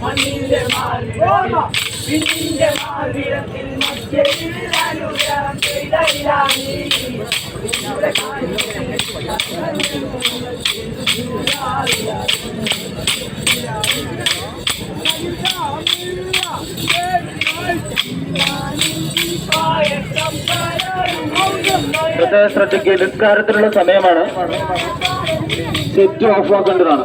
മണ്ണിന്റെ പിന്നിന്റെ മാർഗത്തിൽ മധ്യത്തിൽ അനുഗ്രഹം ചെയ്ത ശ്രദ്ധിക്കുക, നിസ്കാരത്തിനുള്ള സമയമാണ്. Set off ആക്കേണ്ടതാണ്.